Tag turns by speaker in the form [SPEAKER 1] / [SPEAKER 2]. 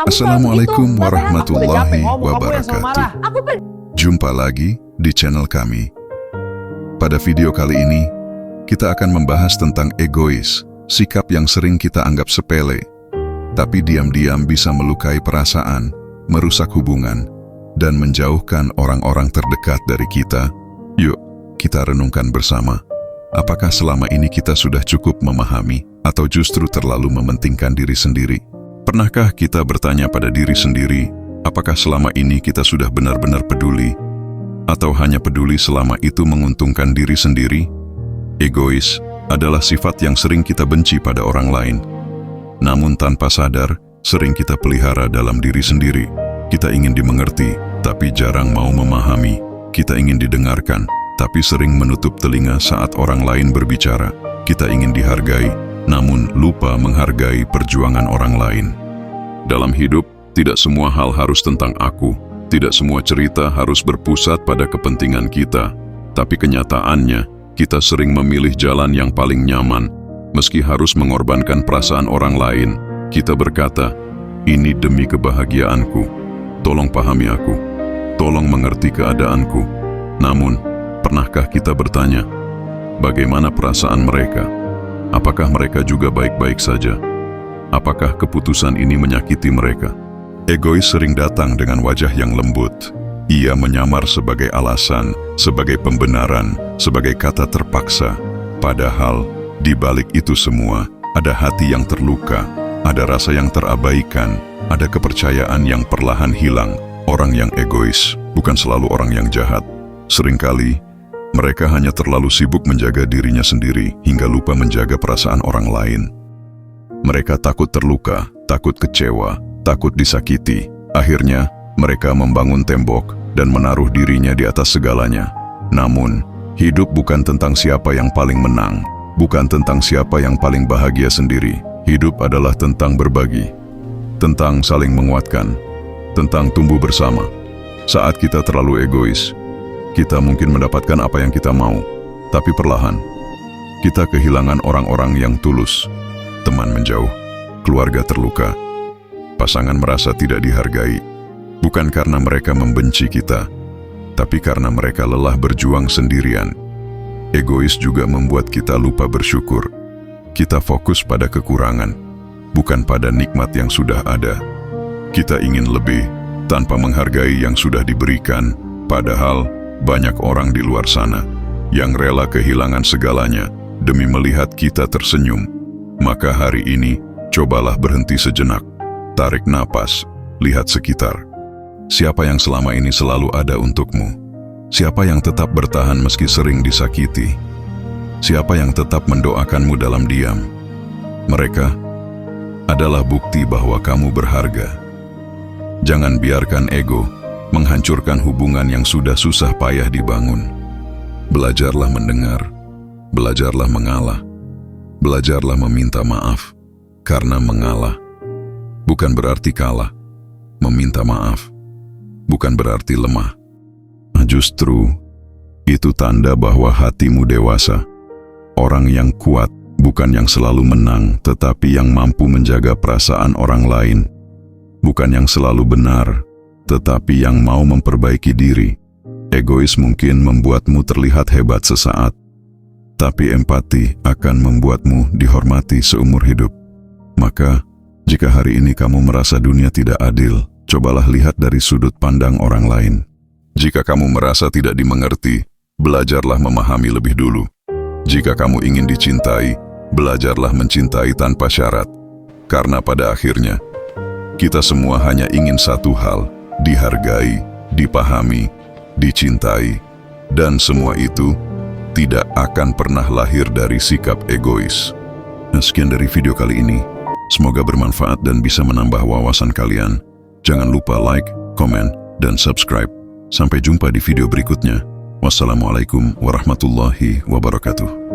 [SPEAKER 1] Assalamualaikum warahmatullahi wabarakatuh. Jumpa lagi di channel kami. Pada video kali ini, kita akan membahas tentang egois, sikap yang sering kita anggap sepele, tapi diam-diam bisa melukai perasaan, merusak hubungan, dan menjauhkan orang-orang terdekat dari kita. Yuk, kita renungkan bersama. Apakah selama ini kita sudah cukup memahami, atau justru terlalu mementingkan diri sendiri? Pernahkah kita bertanya pada diri sendiri, apakah selama ini kita sudah benar-benar peduli, atau hanya peduli selama itu menguntungkan diri sendiri? Egois adalah sifat yang sering kita benci pada orang lain. Namun tanpa sadar, sering kita pelihara dalam diri sendiri. Kita ingin dimengerti, tapi jarang mau memahami. Kita ingin didengarkan, tapi sering menutup telinga saat orang lain berbicara. Kita ingin dihargai, namun lupa menghargai perjuangan orang lain. Dalam hidup, tidak semua hal harus tentang aku. Tidak semua cerita harus berpusat pada kepentingan kita. Tapi kenyataannya, kita sering memilih jalan yang paling nyaman. Meski harus mengorbankan perasaan orang lain, kita berkata, "Ini demi kebahagiaanku. Tolong pahami aku. Tolong mengerti keadaanku." Namun, pernahkah kita bertanya, bagaimana perasaan mereka? Apakah mereka juga baik-baik saja? Apakah keputusan ini menyakiti mereka? Egois sering datang dengan wajah yang lembut. Ia menyamar sebagai alasan, sebagai pembenaran, sebagai kata terpaksa. Padahal, di balik itu semua, ada hati yang terluka, ada rasa yang terabaikan, ada kepercayaan yang perlahan hilang. Orang yang egois bukan selalu orang yang jahat. Seringkali, mereka hanya terlalu sibuk menjaga dirinya sendiri hingga lupa menjaga perasaan orang lain. Mereka takut terluka, takut kecewa, takut disakiti. Akhirnya, mereka membangun tembok dan menaruh dirinya di atas segalanya. Namun, hidup bukan tentang siapa yang paling menang, bukan tentang siapa yang paling bahagia sendiri. Hidup adalah tentang berbagi, tentang saling menguatkan, tentang tumbuh bersama. Saat kita terlalu egois, kita mungkin mendapatkan apa yang kita mau, tapi perlahan, kita kehilangan orang-orang yang tulus. Teman menjauh, keluarga terluka, pasangan merasa tidak dihargai, bukan karena mereka membenci kita, tapi karena mereka lelah berjuang sendirian. Egois juga membuat kita lupa bersyukur. Kita fokus pada kekurangan, bukan pada nikmat yang sudah ada. Kita ingin lebih, tanpa menghargai yang sudah diberikan, padahal banyak orang di luar sana yang rela kehilangan segalanya demi melihat kita tersenyum. Maka hari ini, cobalah berhenti sejenak, tarik napas, lihat sekitar. Siapa yang selama ini selalu ada untukmu? Siapa yang tetap bertahan meski sering disakiti? Siapa yang tetap mendoakanmu dalam diam? Mereka adalah bukti bahwa kamu berharga. Jangan biarkan ego menghancurkan hubungan yang sudah susah payah dibangun. Belajarlah mendengar, belajarlah mengalah, belajarlah meminta maaf, karena mengalah bukan berarti kalah, meminta maaf bukan berarti lemah. Justru, itu tanda bahwa hatimu dewasa. Orang yang kuat bukan yang selalu menang, tetapi yang mampu menjaga perasaan orang lain. Bukan yang selalu benar, tetapi yang mau memperbaiki diri. Egois mungkin membuatmu terlihat hebat sesaat, tapi empati akan membuatmu dihormati seumur hidup. Maka, jika hari ini kamu merasa dunia tidak adil, cobalah lihat dari sudut pandang orang lain. Jika kamu merasa tidak dimengerti, belajarlah memahami lebih dulu. Jika kamu ingin dicintai, belajarlah mencintai tanpa syarat. Karena pada akhirnya, kita semua hanya ingin satu hal, dihargai, dipahami, dicintai, dan semua itu tidak akan pernah lahir dari sikap egois. Sekian dari video kali ini. Semoga bermanfaat dan bisa menambah wawasan kalian. Jangan lupa like, komen, dan subscribe. Sampai jumpa di video berikutnya. Wassalamualaikum warahmatullahi wabarakatuh.